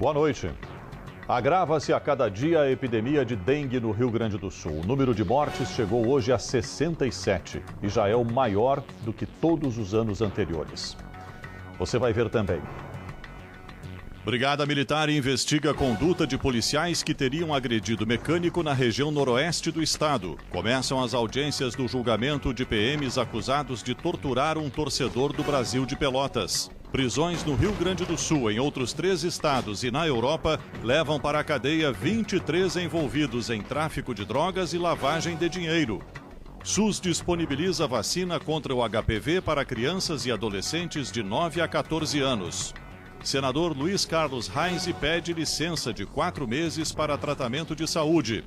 Boa noite. Agrava-se a cada dia a epidemia de dengue no Rio Grande do Sul. O número de mortes chegou hoje a 67 e já é o maior do que todos os anos anteriores. Você vai ver também. Brigada Militar investiga a conduta de policiais que teriam agredido mecânico na região noroeste do estado. Começam as audiências do julgamento de PMs acusados de torturar um torcedor do Brasil de Pelotas. Prisões no Rio Grande do Sul, em outros 3 estados e na Europa, levam para a cadeia 23 envolvidos em tráfico de drogas e lavagem de dinheiro. SUS disponibiliza vacina contra o HPV para crianças e adolescentes de 9 a 14 anos. Senador Luiz Carlos Reis pede licença de 4 meses para tratamento de saúde.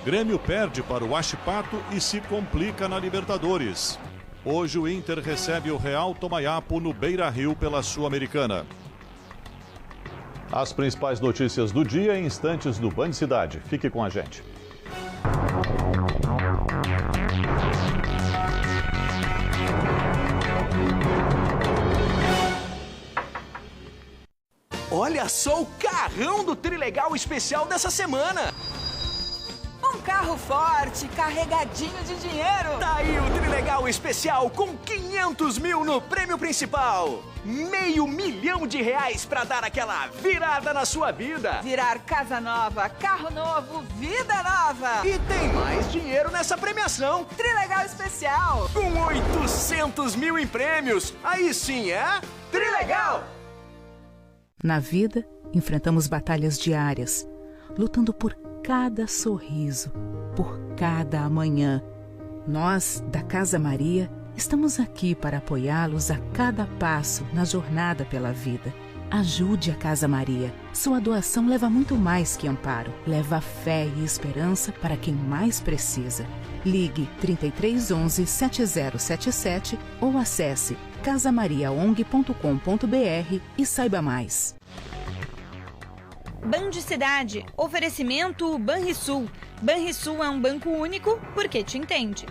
Grêmio perde para o Huachipato e se complica na Libertadores. Hoje o Inter recebe o Real Tomaiapo no Beira-Rio pela Sul-Americana. As principais notícias do dia em instantes do Band Cidade. Fique com a gente. Olha só o carrão do Trilegal especial dessa semana! Um carro forte, carregadinho de dinheiro! Tá aí o Trilegal especial com 500 mil no prêmio principal! R$500 mil pra dar aquela virada na sua vida! Virar casa nova, carro novo, vida nova! E tem mais dinheiro nessa premiação! Trilegal especial! Com 800 mil em prêmios! Aí sim é Trilegal! Na vida, enfrentamos batalhas diárias, lutando por cada sorriso, por cada amanhã. Nós, da Casa Maria, estamos aqui para apoiá-los a cada passo na jornada pela vida. Ajude a Casa Maria. Sua doação leva muito mais que amparo. Leva fé e esperança para quem mais precisa. Ligue 3311 7077 ou acesse casamariaong.com.br e saiba mais. Band Cidade. Oferecimento Banrisul. Banrisul é um banco único porque te entende.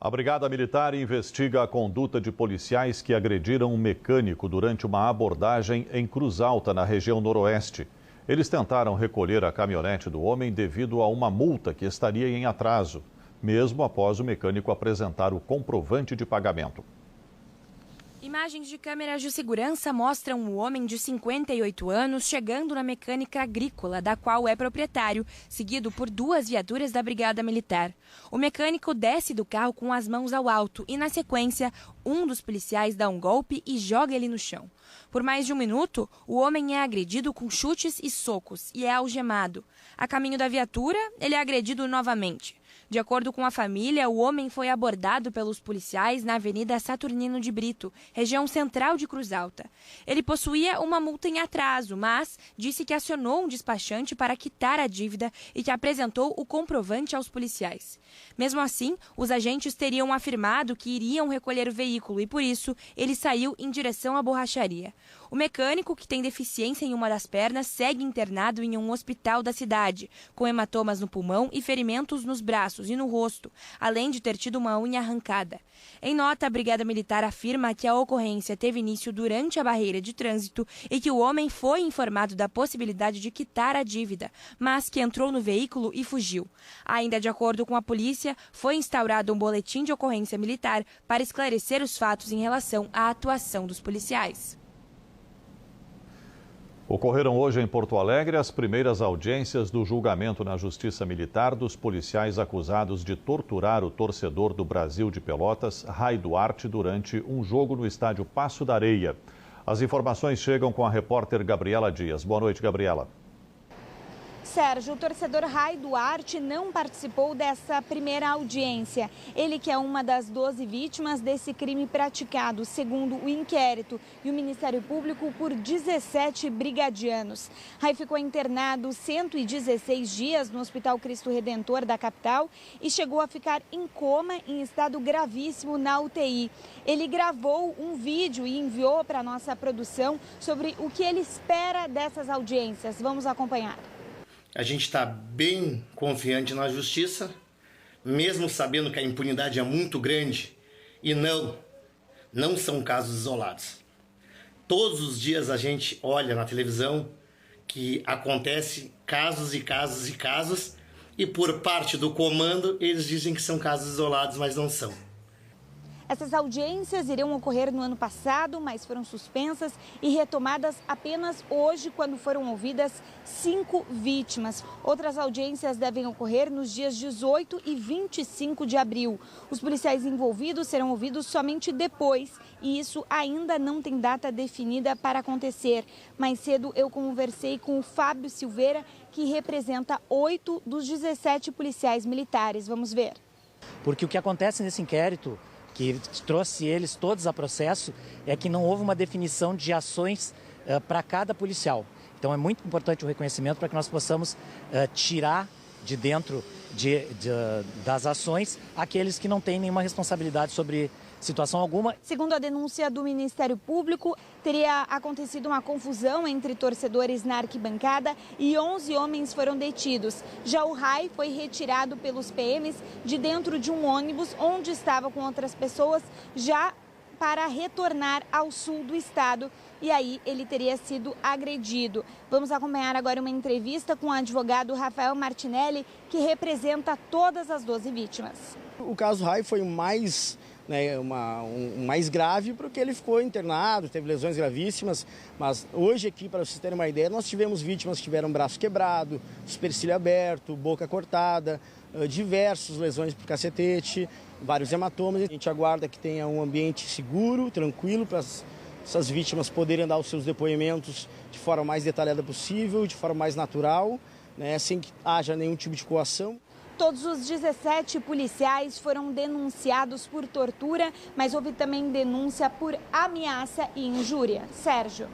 A Brigada Militar investiga a conduta de policiais que agrediram um mecânico durante uma abordagem em Cruz Alta, na região noroeste. Eles tentaram recolher a caminhonete do homem devido a uma multa que estaria em atraso, mesmo após o mecânico apresentar o comprovante de pagamento. Imagens de câmeras de segurança mostram um homem de 58 anos chegando na mecânica agrícola, da qual é proprietário, seguido por 2 viaturas da Brigada Militar. O mecânico desce do carro com as mãos ao alto e, na sequência, um dos policiais dá um golpe e joga ele no chão. Por mais de 1 minuto, o homem é agredido com chutes e socos e é algemado. A caminho da viatura, ele é agredido novamente. De acordo com a família, o homem foi abordado pelos policiais na Avenida Saturnino de Brito, região central de Cruz Alta. Ele possuía uma multa em atraso, mas disse que acionou um despachante para quitar a dívida e que apresentou o comprovante aos policiais. Mesmo assim, os agentes teriam afirmado que iriam recolher o veículo e, por isso, ele saiu em direção à borracharia. O mecânico, que tem deficiência em uma das pernas, segue internado em um hospital da cidade, com hematomas no pulmão e ferimentos nos braços e no rosto, além de ter tido uma unha arrancada. Em nota, a Brigada Militar afirma que a ocorrência teve início durante a barreira de trânsito e que o homem foi informado da possibilidade de quitar a dívida, mas que entrou no veículo e fugiu. Ainda de acordo com a polícia, foi instaurado um boletim de ocorrência militar para esclarecer os fatos em relação à atuação dos policiais. Ocorreram hoje em Porto Alegre as primeiras audiências do julgamento na Justiça Militar dos policiais acusados de torturar o torcedor do Brasil de Pelotas, Rai Duarte, durante um jogo no estádio Paço da Areia. As informações chegam com a repórter Gabriela Dias. Boa noite, Gabriela. Sérgio, o torcedor Rai Duarte não participou dessa primeira audiência. Ele que é uma das 12 vítimas desse crime praticado, segundo o inquérito e o Ministério Público, por 17 brigadianos. Rai ficou internado 116 dias no Hospital Cristo Redentor da capital e chegou a ficar em coma em estado gravíssimo na UTI. Ele gravou um vídeo e enviou para a nossa produção sobre o que ele espera dessas audiências. Vamos acompanhar. A gente está bem confiante na justiça, mesmo sabendo que a impunidade é muito grande e não não são casos isolados. Todos os dias a gente olha na televisão que acontece casos e casos e casos, e por parte do comando eles dizem que são casos isolados, mas não são. Essas audiências iriam ocorrer no ano passado, mas foram suspensas e retomadas apenas hoje, quando foram ouvidas 5 vítimas. Outras audiências devem ocorrer nos dias 18 e 25 de abril. Os policiais envolvidos serão ouvidos somente depois, e isso ainda não tem data definida para acontecer. Mais cedo eu conversei com o Fábio Silveira, que representa 8 dos 17 policiais militares. Vamos ver. Porque o que acontece nesse inquérito, que trouxe eles todos a processo, é que não houve uma definição de ações para cada policial. Então é muito importante o reconhecimento para que nós possamos tirar de dentro das ações aqueles que não têm nenhuma responsabilidade sobre situação alguma. Segundo a denúncia do Ministério Público, teria acontecido uma confusão entre torcedores na arquibancada e 11 homens foram detidos. Já o Rai foi retirado pelos PMs de dentro de um ônibus onde estava com outras pessoas, já para retornar ao sul do estado, e aí ele teria sido agredido. Vamos acompanhar agora uma entrevista com o advogado Rafael Martinelli, que representa todas as 12 vítimas. O caso Rai foi o mais grave, porque ele ficou internado, teve lesões gravíssimas, mas hoje aqui, para vocês terem uma ideia, nós tivemos vítimas que tiveram braço quebrado, supercílio aberto, boca cortada, diversas lesões por cacetete, vários hematomas. A gente aguarda que tenha um ambiente seguro, tranquilo, para essas vítimas poderem dar os seus depoimentos de forma mais detalhada possível, de forma mais natural, sem que haja nenhum tipo de coação. Todos os 17 policiais foram denunciados por tortura, mas houve também denúncia por ameaça e injúria. Sérgio.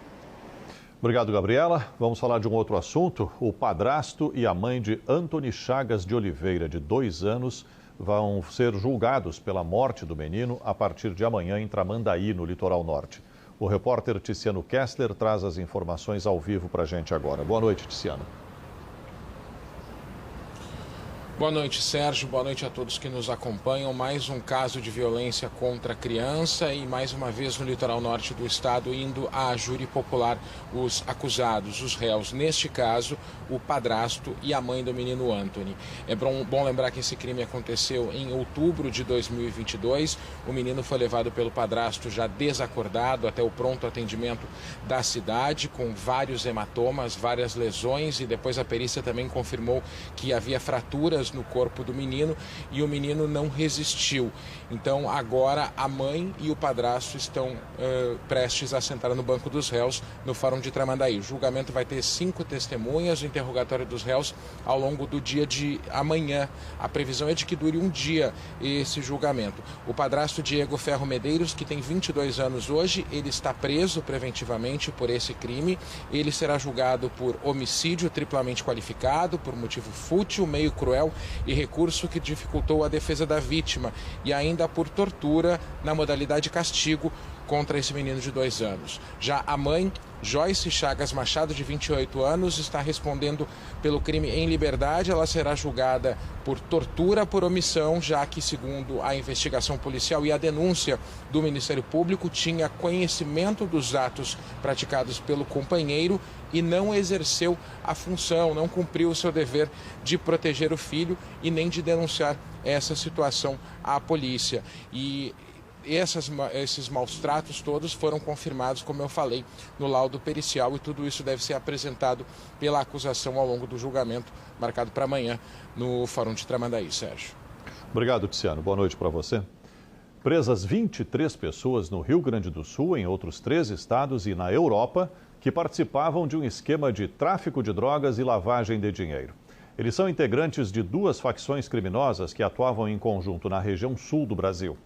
Obrigado, Gabriela. Vamos falar de um outro assunto. O padrasto e a mãe de Antony Chagas de Oliveira, de 2 anos, vão ser julgados pela morte do menino a partir de amanhã em Tramandaí, no litoral norte. O repórter Tiziano Kessler traz as informações ao vivo para a gente agora. Boa noite, Tiziano. Boa noite, Sérgio. Boa noite a todos que nos acompanham. Mais um caso de violência contra a criança e mais uma vez no litoral norte do estado, indo à júri popular os acusados, os réus. Neste caso, o padrasto e a mãe do menino Antony. É bom lembrar que esse crime aconteceu em outubro de 2022. O menino foi levado pelo padrasto já desacordado até o pronto atendimento da cidade, com vários hematomas, várias lesões, e depois a perícia também confirmou que havia fraturas no corpo do menino e o menino não resistiu. Então agora a mãe e o padrasto estão prestes a sentar no banco dos réus no Fórum de Tramandaí. O julgamento vai ter 5 testemunhas, o interrogatório dos réus ao longo do dia de amanhã. A previsão é de que dure um dia esse julgamento. O padrasto Diego Ferro Medeiros, que tem 22 anos hoje, ele está preso preventivamente por esse crime. Ele será julgado por homicídio triplamente qualificado, por motivo fútil, meio cruel e recurso que dificultou a defesa da vítima, e ainda por tortura na modalidade castigo contra esse menino de 2 anos. Já a mãe, Joyce Chagas Machado, de 28 anos, está respondendo pelo crime em liberdade. Ela será julgada por tortura por omissão, já que, segundo a investigação policial e a denúncia do Ministério Público, tinha conhecimento dos atos praticados pelo companheiro e não exerceu a função, não cumpriu o seu dever de proteger o filho e nem de denunciar essa situação à polícia. E esses maus tratos todos foram confirmados, como eu falei, no laudo pericial, e tudo isso deve ser apresentado pela acusação ao longo do julgamento, marcado para amanhã no Fórum de Tramandaí. Sérgio. Obrigado, Tiziano. Boa noite para você. Presas 23 pessoas no Rio Grande do Sul, em outros 3 estados e na Europa, que participavam de um esquema de tráfico de drogas e lavagem de dinheiro. Eles são integrantes de 2 facções criminosas que atuavam em conjunto na região sul do Brasil.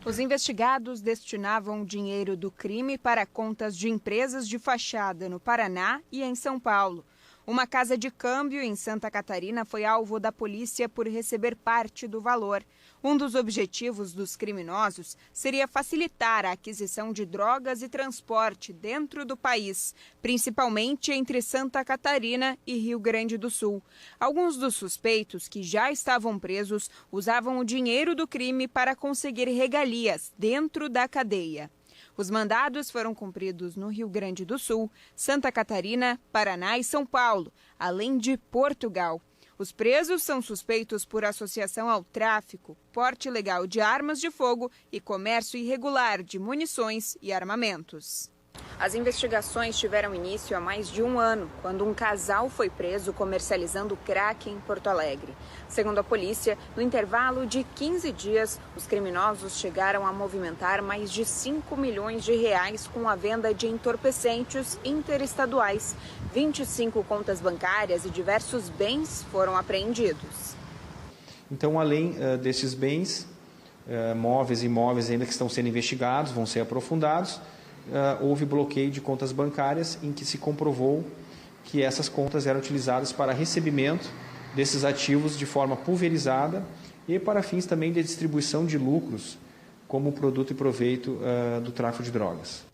Os investigados destinavam o dinheiro do crime para contas de empresas de fachada no Paraná e em São Paulo. Uma casa de câmbio em Santa Catarina foi alvo da polícia por receber parte do valor. Um dos objetivos dos criminosos seria facilitar a aquisição de drogas e transporte dentro do país, principalmente entre Santa Catarina e Rio Grande do Sul. Alguns dos suspeitos que já estavam presos usavam o dinheiro do crime para conseguir regalias dentro da cadeia. Os mandados foram cumpridos no Rio Grande do Sul, Santa Catarina, Paraná e São Paulo, além de Portugal. Os presos são suspeitos por associação ao tráfico, porte ilegal de armas de fogo e comércio irregular de munições e armamentos. As investigações tiveram início há mais de um ano, quando um casal foi preso comercializando crack em Porto Alegre. Segundo a polícia, no intervalo de 15 dias, os criminosos chegaram a movimentar mais de 5 milhões de reais com a venda de entorpecentes interestaduais. 25 contas bancárias e diversos bens foram apreendidos. Então, além desses bens, móveis e imóveis ainda que estão sendo investigados, vão ser aprofundados, houve bloqueio de contas bancárias em que se comprovou que essas contas eram utilizadas para recebimento desses ativos de forma pulverizada e para fins também de distribuição de lucros como produto e proveito do tráfico de drogas.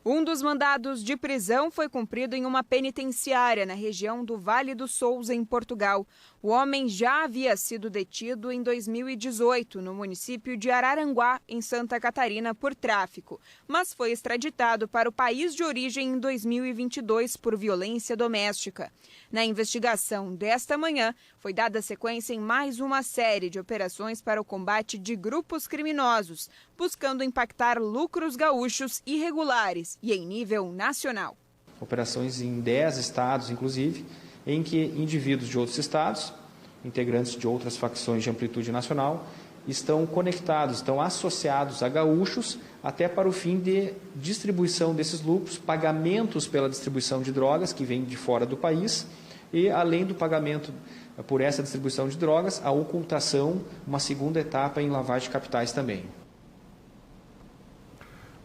Um dos mandados de prisão foi cumprido em uma penitenciária na região do Vale do Sousa, em Portugal. O homem já havia sido detido em 2018 no município de Araranguá, em Santa Catarina, por tráfico, mas foi extraditado para o país de origem em 2022 por violência doméstica. Na investigação desta manhã, foi dada sequência em mais uma série de operações para o combate de grupos criminosos, buscando impactar lucros gaúchos irregulares e em nível nacional. Operações em 10 estados, inclusive, em que indivíduos de outros estados, integrantes de outras facções de amplitude nacional, estão conectados, estão associados a gaúchos, até para o fim de distribuição desses lucros, pagamentos pela distribuição de drogas que vêm de fora do país e, além do pagamento por essa distribuição de drogas, a ocultação, uma segunda etapa em lavagem de capitais também.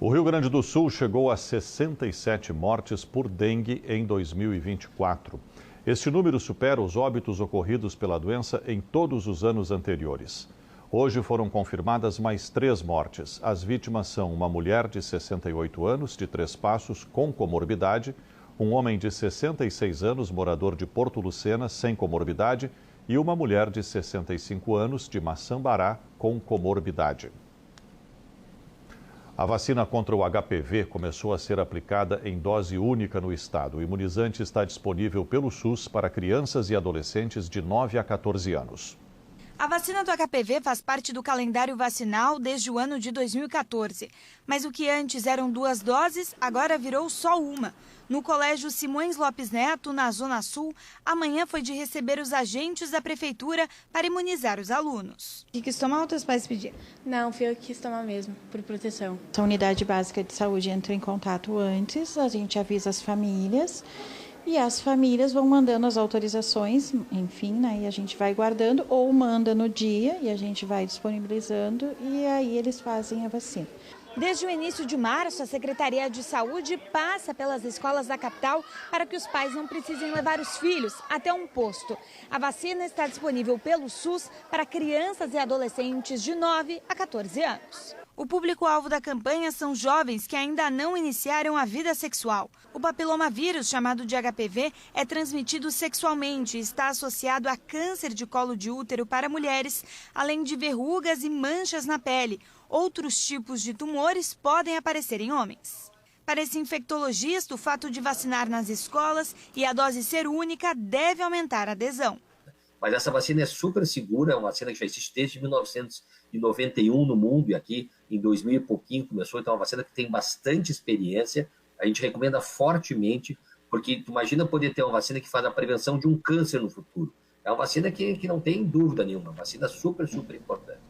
O Rio Grande do Sul chegou a 67 mortes por dengue em 2024. Este número supera os óbitos ocorridos pela doença em todos os anos anteriores. Hoje foram confirmadas mais 3 mortes. As vítimas são uma mulher de 68 anos, de Três Passos, com comorbidade, um homem de 66 anos, morador de Porto Lucena, sem comorbidade, e uma mulher de 65 anos, de Maçambará, com comorbidade. A vacina contra o HPV começou a ser aplicada em dose única no estado. O imunizante está disponível pelo SUS para crianças e adolescentes de 9 a 14 anos. A vacina do HPV faz parte do calendário vacinal desde o ano de 2014. Mas o que antes eram 2 doses, agora virou só uma. No Colégio Simões Lopes Neto, na Zona Sul, amanhã foi de receber os agentes da prefeitura para imunizar os alunos. E quis tomar ou teus pais pediram? Não, fui eu que quis tomar mesmo, por proteção. A unidade básica de saúde entra em contato antes, a gente avisa as famílias e as famílias vão mandando as autorizações, enfim, né, e a gente vai guardando ou manda no dia e a gente vai disponibilizando e aí eles fazem a vacina. Desde o início de março, a Secretaria de Saúde passa pelas escolas da capital para que os pais não precisem levar os filhos até um posto. A vacina está disponível pelo SUS para crianças e adolescentes de 9 a 14 anos. O público-alvo da campanha são jovens que ainda não iniciaram a vida sexual. O papilomavírus, chamado de HPV, é transmitido sexualmente e está associado a câncer de colo de útero para mulheres, além de verrugas e manchas na pele. Outros tipos de tumores podem aparecer em homens. Para esse infectologista, o fato de vacinar nas escolas e a dose ser única deve aumentar a adesão. Mas essa vacina é super segura, é uma vacina que já existe desde 1991 no mundo e aqui em 2000 e pouquinho começou, então é uma vacina que tem bastante experiência. A gente recomenda fortemente, porque tu imagina poder ter uma vacina que faz a prevenção de um câncer no futuro. É uma vacina que não tem dúvida nenhuma, uma vacina super, super importante.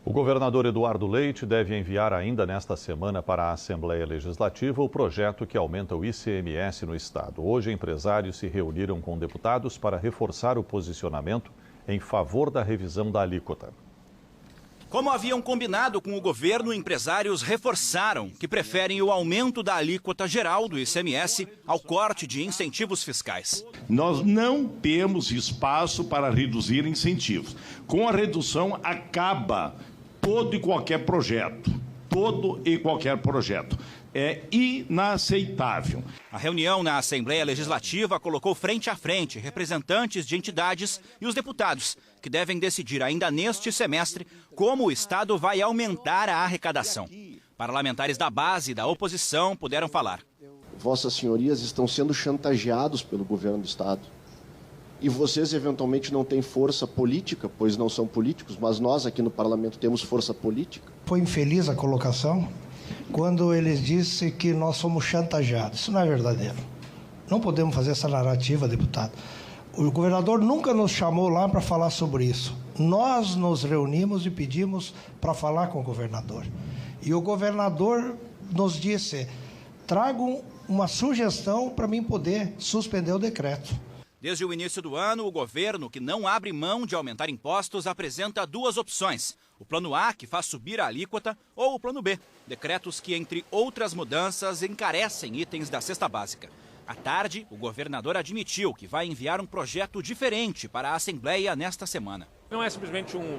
O governador Eduardo Leite deve enviar ainda nesta semana para a Assembleia Legislativa o projeto que aumenta o ICMS no estado. Hoje, empresários se reuniram com deputados para reforçar o posicionamento em favor da revisão da alíquota. Como haviam combinado com o governo, empresários reforçaram que preferem o aumento da alíquota geral do ICMS ao corte de incentivos fiscais. Nós não temos espaço para reduzir incentivos. Com a redução, acaba todo e qualquer projeto. Todo e qualquer projeto. É inaceitável. A reunião na Assembleia Legislativa colocou frente a frente representantes de entidades e os deputados, que devem decidir ainda neste semestre como o Estado vai aumentar a arrecadação. Parlamentares da base e da oposição puderam falar. Vossas senhorias estão sendo chantageados pelo governo do Estado. E vocês, eventualmente, não têm força política, pois não são políticos, mas nós aqui no parlamento temos força política. Foi infeliz a colocação quando eles disseram que nós somos chantageados. Isso não é verdadeiro. Não podemos fazer essa narrativa, deputado. O governador nunca nos chamou lá para falar sobre isso. Nós nos reunimos e pedimos para falar com o governador. E o governador nos disse, tragam uma sugestão para mim poder suspender o decreto. Desde o início do ano, o governo, que não abre mão de aumentar impostos, apresenta duas opções. O plano A, que faz subir a alíquota, ou o plano B, decretos que, entre outras mudanças, encarecem itens da cesta básica. À tarde, o governador admitiu que vai enviar um projeto diferente para a Assembleia nesta semana. Não é simplesmente um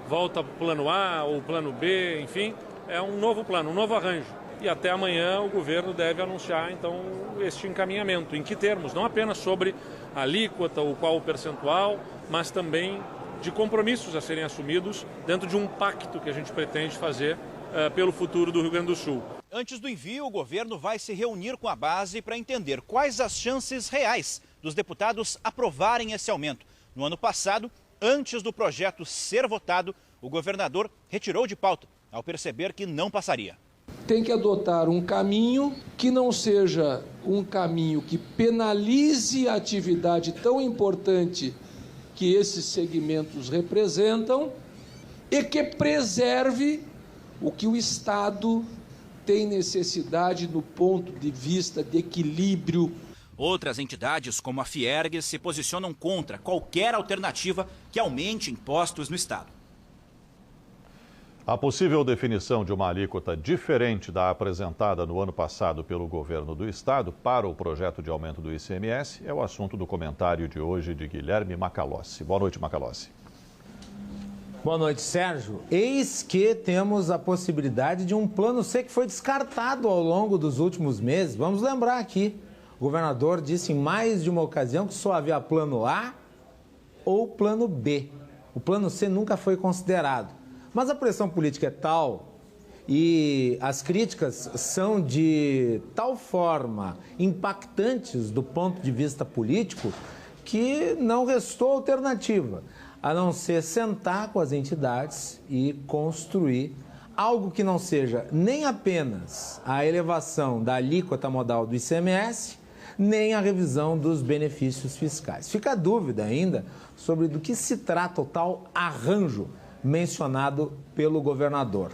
volta para o plano A ou plano B, enfim, é um novo plano, um novo arranjo. E até amanhã o governo deve anunciar, então, este encaminhamento. Em que termos? Não apenas sobre a alíquota, ou qual o percentual, mas também de compromissos a serem assumidos dentro de um pacto que a gente pretende fazer pelo futuro do Rio Grande do Sul. Antes do envio, o governo vai se reunir com a base para entender quais as chances reais dos deputados aprovarem esse aumento. No ano passado, antes do projeto ser votado, o governador retirou de pauta, ao perceber que não passaria. Tem que adotar um caminho que não seja um caminho que penalize a atividade tão importante que esses segmentos representam e que preserve o que o Estado tem necessidade do ponto de vista de equilíbrio. Outras entidades, como a Fiergs, se posicionam contra qualquer alternativa que aumente impostos no Estado. A possível definição de uma alíquota diferente da apresentada no ano passado pelo governo do Estado para o projeto de aumento do ICMS é o assunto do comentário de hoje de Guilherme Macalossi. Boa noite, Macalossi. Boa noite, Sérgio. Eis que temos a possibilidade de um plano C que foi descartado ao longo dos últimos meses. Vamos lembrar aqui, o governador disse em mais de uma ocasião que só havia plano A ou plano B. O plano C nunca foi considerado. Mas a pressão política é tal e as críticas são de tal forma impactantes do ponto de vista político que não restou alternativa a não ser sentar com as entidades e construir algo que não seja nem apenas a elevação da alíquota modal do ICMS, nem a revisão dos benefícios fiscais. Fica a dúvida ainda sobre do que se trata o tal arranjo mencionado pelo governador.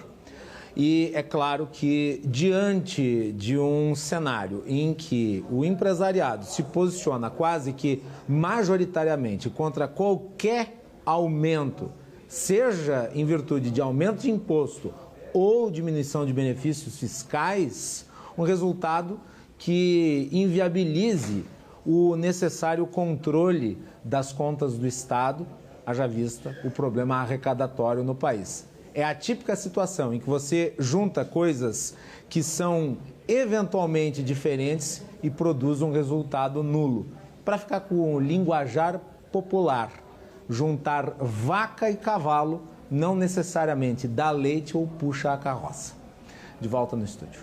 E é claro que, diante de um cenário em que o empresariado se posiciona quase que majoritariamente contra qualquer aumento, seja em virtude de aumento de imposto ou diminuição de benefícios fiscais, um resultado que inviabilize o necessário controle das contas do Estado, haja vista o problema arrecadatório no país. É a típica situação em que você junta coisas que são eventualmente diferentes e produz um resultado nulo. Para ficar com o linguajar popular, juntar vaca e cavalo não necessariamente dá leite ou puxa a carroça. De volta no estúdio.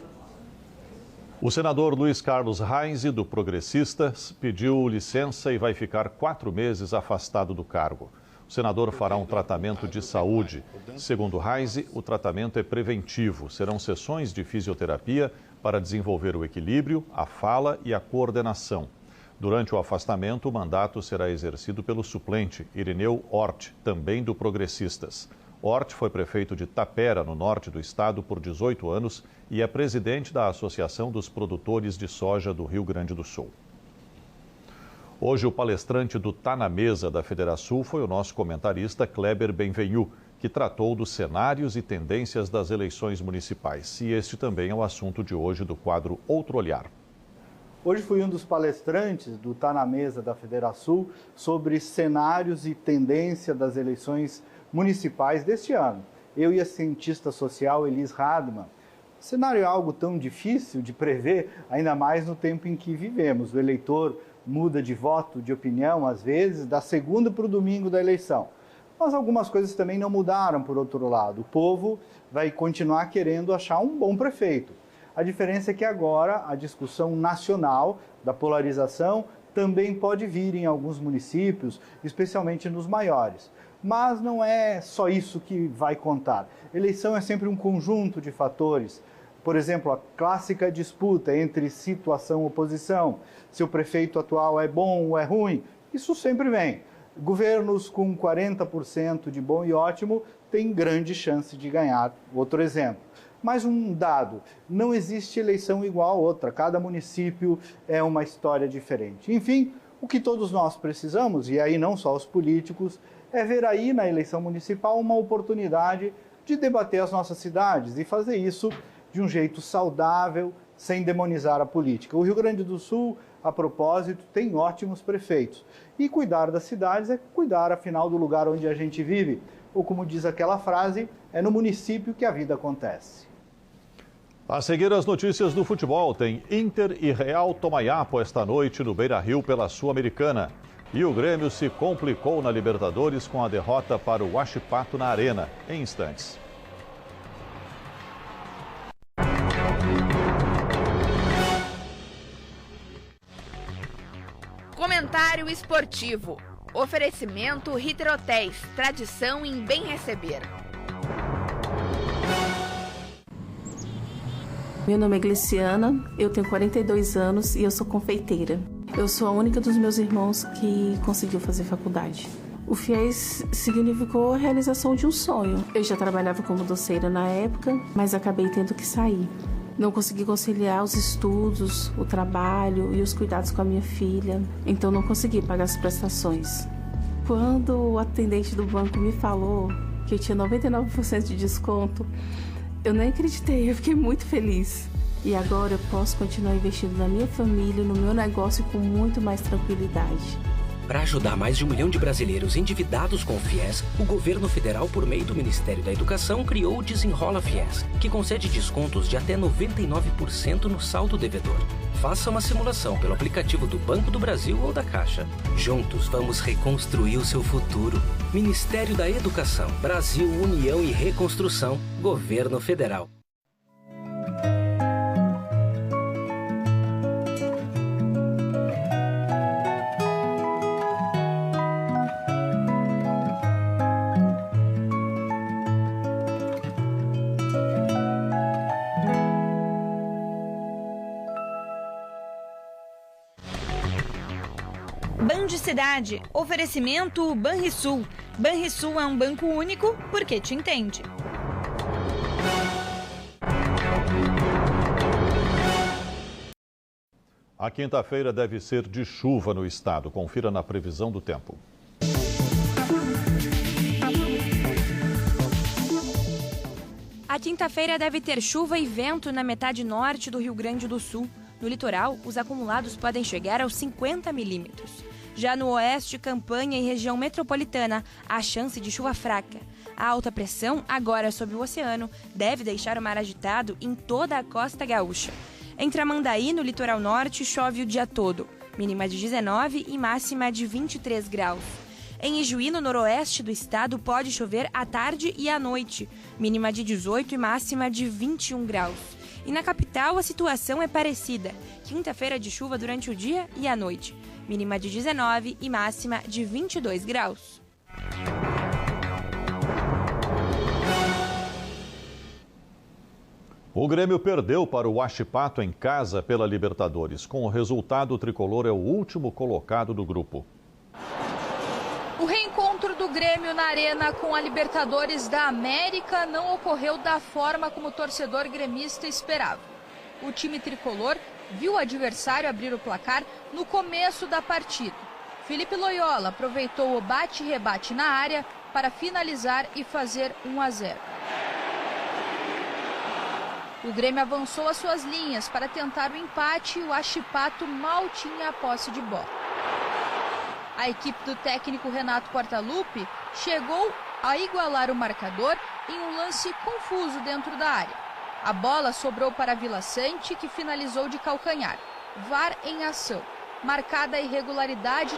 O senador Luiz Carlos Reis, do Progressistas, pediu licença e vai ficar 4 meses afastado do cargo. O senador fará um tratamento de saúde. Segundo Reis, o tratamento é preventivo. Serão sessões de fisioterapia para desenvolver o equilíbrio, a fala e a coordenação. Durante o afastamento, o mandato será exercido pelo suplente, Irineu Hort, também do Progressistas. Hort foi prefeito de Tapera, no norte do estado, por 18 anos e é presidente da Associação dos Produtores de Soja do Rio Grande do Sul. Hoje, o palestrante do Tá na Mesa da Federação foi o nosso comentarista Kleber Benvenu, que tratou dos cenários e tendências das eleições municipais. E este também é o assunto de hoje do quadro Outro Olhar. Hoje fui um dos palestrantes do Tá na Mesa da Federação sobre cenários e tendência das eleições municipais deste ano. Eu e a cientista social Elis Radman. O cenário é algo tão difícil de prever, ainda mais no tempo em que vivemos. O eleitor muda de voto, de opinião, às vezes, da segunda para o domingo da eleição. Mas algumas coisas também não mudaram, por outro lado. O povo vai continuar querendo achar um bom prefeito. A diferença é que agora a discussão nacional da polarização também pode vir em alguns municípios, especialmente nos maiores. Mas não é só isso que vai contar. Eleição é sempre um conjunto de fatores. Por exemplo, a clássica disputa entre situação e oposição. Se o prefeito atual é bom ou é ruim, isso sempre vem. Governos com 40% de bom e ótimo têm grande chance de ganhar. Outro exemplo. Mais um dado, não existe eleição igual a outra, cada município é uma história diferente. Enfim, o que todos nós precisamos, e aí não só os políticos, é ver aí na eleição municipal uma oportunidade de debater as nossas cidades e fazer isso de um jeito saudável, sem demonizar a política. O Rio Grande do Sul, a propósito, tem ótimos prefeitos. E cuidar das cidades é cuidar, afinal, do lugar onde a gente vive. Ou como diz aquela frase, é no município que a vida acontece. A seguir, as notícias do futebol. Tem Inter e Real Tomaiapo esta noite no Beira-Rio pela Sul-Americana. E o Grêmio se complicou na Libertadores com a derrota para o Huachipato na Arena. Em instantes. Comentário esportivo. Oferecimento Ritter Hotéis. Tradição em bem receber. Meu nome é Gliciana, eu tenho 42 anos e eu sou confeiteira. Eu sou a única dos meus irmãos que conseguiu fazer faculdade. O FIES significou a realização de um sonho. Eu já trabalhava como doceira na época, mas acabei tendo que sair. Não consegui conciliar os estudos, o trabalho e os cuidados com a minha filha, então não consegui pagar as prestações. Quando o atendente do banco me falou que eu tinha 99% de desconto, eu nem acreditei, eu fiquei muito feliz. E agora eu posso continuar investindo na minha família, no meu negócio com muito mais tranquilidade. Para ajudar mais de 1 milhão de brasileiros endividados com o FIES, o governo federal, por meio do Ministério da Educação, criou o Desenrola FIES, que concede descontos de até 99% no saldo devedor. Faça uma simulação pelo aplicativo do Banco do Brasil ou da Caixa. Juntos vamos reconstruir o seu futuro. Ministério da Educação, Brasil, União e Reconstrução, Governo Federal. Cidade, oferecimento Banrisul. Banrisul é um banco único porque te entende. A quinta-feira deve ser de chuva no estado. Confira na previsão do tempo. A quinta-feira deve ter chuva e vento na metade norte do Rio Grande do Sul. No litoral, os acumulados podem chegar aos 50 milímetros. Já no oeste, Campanha e região metropolitana, há chance de chuva fraca. A alta pressão, agora sob o oceano, deve deixar o mar agitado em toda a costa gaúcha. Em Tramandaí, no litoral norte, chove o dia todo, mínima de 19 e máxima de 23 graus. Em Ijuí, no noroeste do estado, pode chover à tarde e à noite, mínima de 18 e máxima de 21 graus. E na capital, a situação é parecida, quinta-feira de chuva durante o dia e a noite, mínima de 19 e máxima de 22 graus. O Grêmio perdeu para o Huachipato em casa pela Libertadores. Com o resultado, o tricolor é o último colocado do grupo. O reencontro do Grêmio na Arena com a Libertadores da América não ocorreu da forma como o torcedor gremista esperava. O time tricolor viu o adversário abrir o placar no começo da partida. Felipe Loyola aproveitou o bate-rebate na área para finalizar e fazer 1-0. O Grêmio avançou as suas linhas para tentar o empate e o Huachipato mal tinha a posse de bola. A equipe do técnico Renato Portaluppi chegou a igualar o marcador em um lance confuso dentro da área. A bola sobrou para Vila Sante, que finalizou de calcanhar. VAR em ação. Marcada a irregularidade.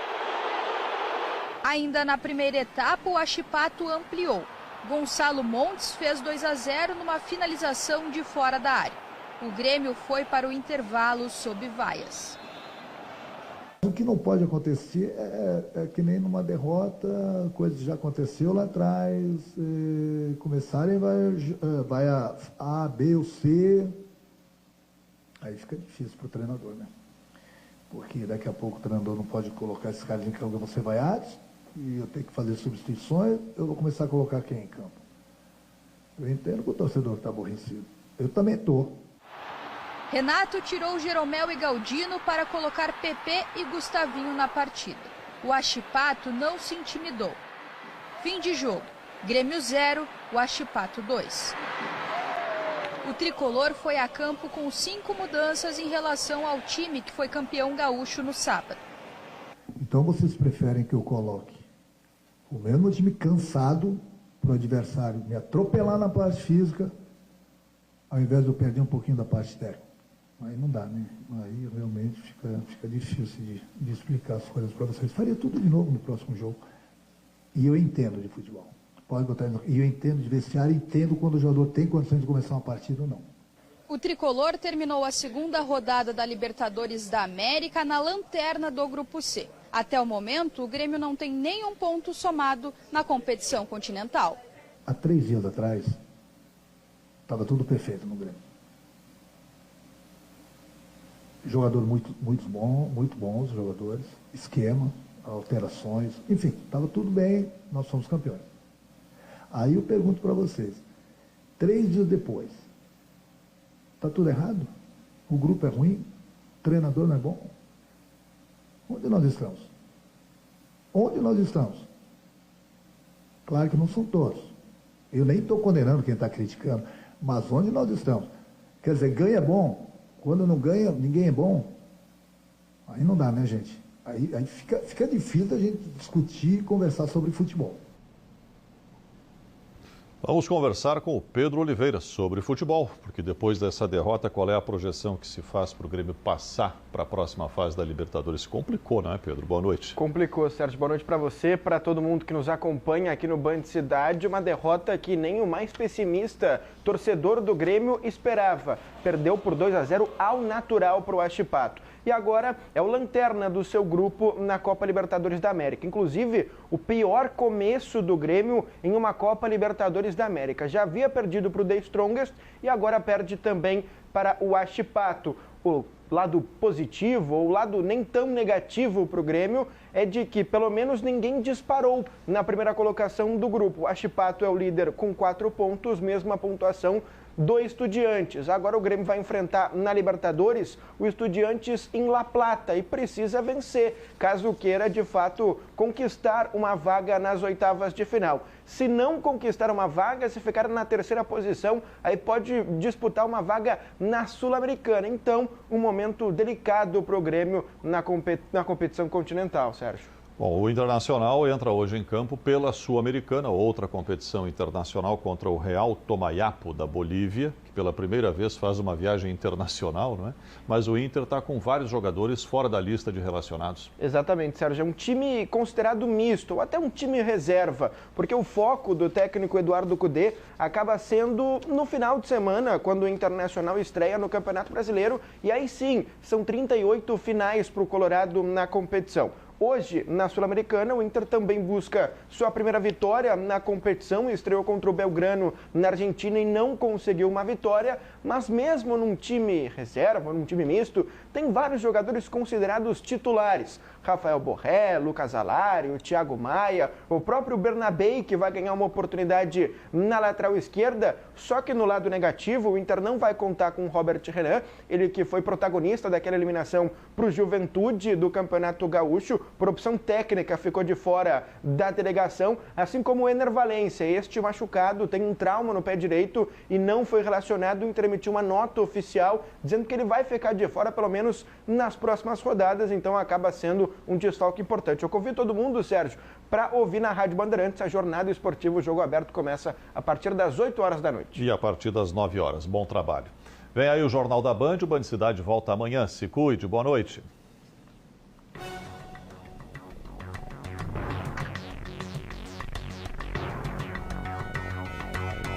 Ainda na primeira etapa, o Huachipato ampliou. Gonçalo Montes fez 2-0 numa finalização de fora da área. O Grêmio foi para o intervalo sob vaias. O que não pode acontecer é que nem numa derrota, coisa que já aconteceu lá atrás, começarem, vai a B ou C, aí fica difícil para o treinador, né? Porque daqui a pouco o treinador não pode colocar esses caras em campo, você vai antes, e eu tenho que fazer substituições, eu vou começar a colocar quem em campo. Eu entendo que o torcedor está aborrecido. Eu também estou. Renato tirou Jeromel e Galdino para colocar PP e Gustavinho na partida. O Huachipato não se intimidou. Fim de jogo. Grêmio 0, Huachipato 2. O tricolor foi a campo com 5 mudanças em relação ao time que foi campeão gaúcho no sábado. Então vocês preferem que eu coloque o mesmo time cansado para o adversário me atropelar na parte física, ao invés de eu perder um pouquinho da parte técnica? Aí não dá, né? Aí realmente fica difícil de explicar as coisas para vocês. Faria tudo de novo no próximo jogo. E eu entendo de futebol. Pode botar. E eu entendo de vestiário, entendo quando o jogador tem condições de começar uma partida ou não. O tricolor terminou a segunda rodada da Libertadores da América na lanterna do Grupo C. Até o momento, o Grêmio não tem nenhum ponto somado na competição continental. Há 3 dias atrás, estava tudo perfeito no Grêmio. Jogador muito bons jogadores, esquema, alterações, enfim, estava tudo bem, nós somos campeões. Aí eu pergunto para vocês, 3 dias depois, está tudo errado? O grupo é ruim? O treinador não é bom? Onde nós estamos? Onde nós estamos? Claro que não são todos. Eu nem estou condenando quem está criticando, mas onde nós estamos? Quer dizer, ganha é bom. Quando não ganha, ninguém é bom. Aí não dá, né, gente? Aí fica difícil a gente discutir e conversar sobre futebol. Vamos conversar com o Pedro Oliveira sobre futebol, porque depois dessa derrota, qual é a projeção que se faz para o Grêmio passar para a próxima fase da Libertadores? Complicou, não é, Pedro? Boa noite. Complicou, Sérgio. Boa noite para você, para todo mundo que nos acompanha aqui no Band Cidade. Uma derrota que nem o mais pessimista torcedor do Grêmio esperava. Perdeu por 2-0 ao natural para o Huachipato. E agora é o lanterna do seu grupo na Copa Libertadores da América. Inclusive, o pior começo do Grêmio em uma Copa Libertadores da América. Já havia perdido para o The Strongest e agora perde também para o Huachipato. O lado positivo, ou o lado nem tão negativo para o Grêmio, é de que pelo menos ninguém disparou na primeira colocação do grupo. O Huachipato é o líder com 4 pontos, mesma pontuação do Estudiantes. Agora o Grêmio vai enfrentar na Libertadores o Estudiantes em La Plata e precisa vencer, caso queira de fato conquistar uma vaga nas oitavas de final. Se não conquistar uma vaga, se ficar na terceira posição, aí pode disputar uma vaga na Sul-Americana. Então, um momento delicado para o Grêmio na competição continental, Sérgio. Bom, o Internacional entra hoje em campo pela Sul-Americana, outra competição internacional contra o Real Tomayapo da Bolívia, que pela primeira vez faz uma viagem internacional, não é? Mas o Inter está com vários jogadores fora da lista de relacionados. Exatamente, Sérgio. É um time considerado misto, ou até um time reserva, porque o foco do técnico Eduardo Cudê acaba sendo no final de semana, quando o Internacional estreia no Campeonato Brasileiro, e aí sim, são 38 finais para o Colorado na competição. Hoje, na Sul-Americana, o Inter também busca sua primeira vitória na competição. Estreou contra o Belgrano na Argentina e não conseguiu uma vitória. Mas mesmo num time reserva, num time misto, tem vários jogadores considerados titulares. Rafael Borré, Lucas Alário, Thiago Maia, o próprio Bernabei, que vai ganhar uma oportunidade na lateral esquerda. Só que no lado negativo, o Inter não vai contar com o Robert Renan, ele que foi protagonista daquela eliminação para o Juventude do Campeonato Gaúcho. por opção técnica, ficou de fora da delegação, assim como o Ener Valencia. Este machucado tem um trauma no pé direito e não foi relacionado. O Inter emitiu uma nota oficial dizendo que ele vai ficar de fora pelo menos nas próximas rodadas, então acaba sendo um desfalque importante. Eu convido todo mundo, Sérgio, para ouvir na Rádio Bandeirantes a jornada esportiva. O Jogo Aberto começa a partir das 8 horas da noite. E a partir das 9 horas. Bom trabalho. Vem aí o Jornal da Band. O Band Cidade volta amanhã. Se cuide. Boa noite.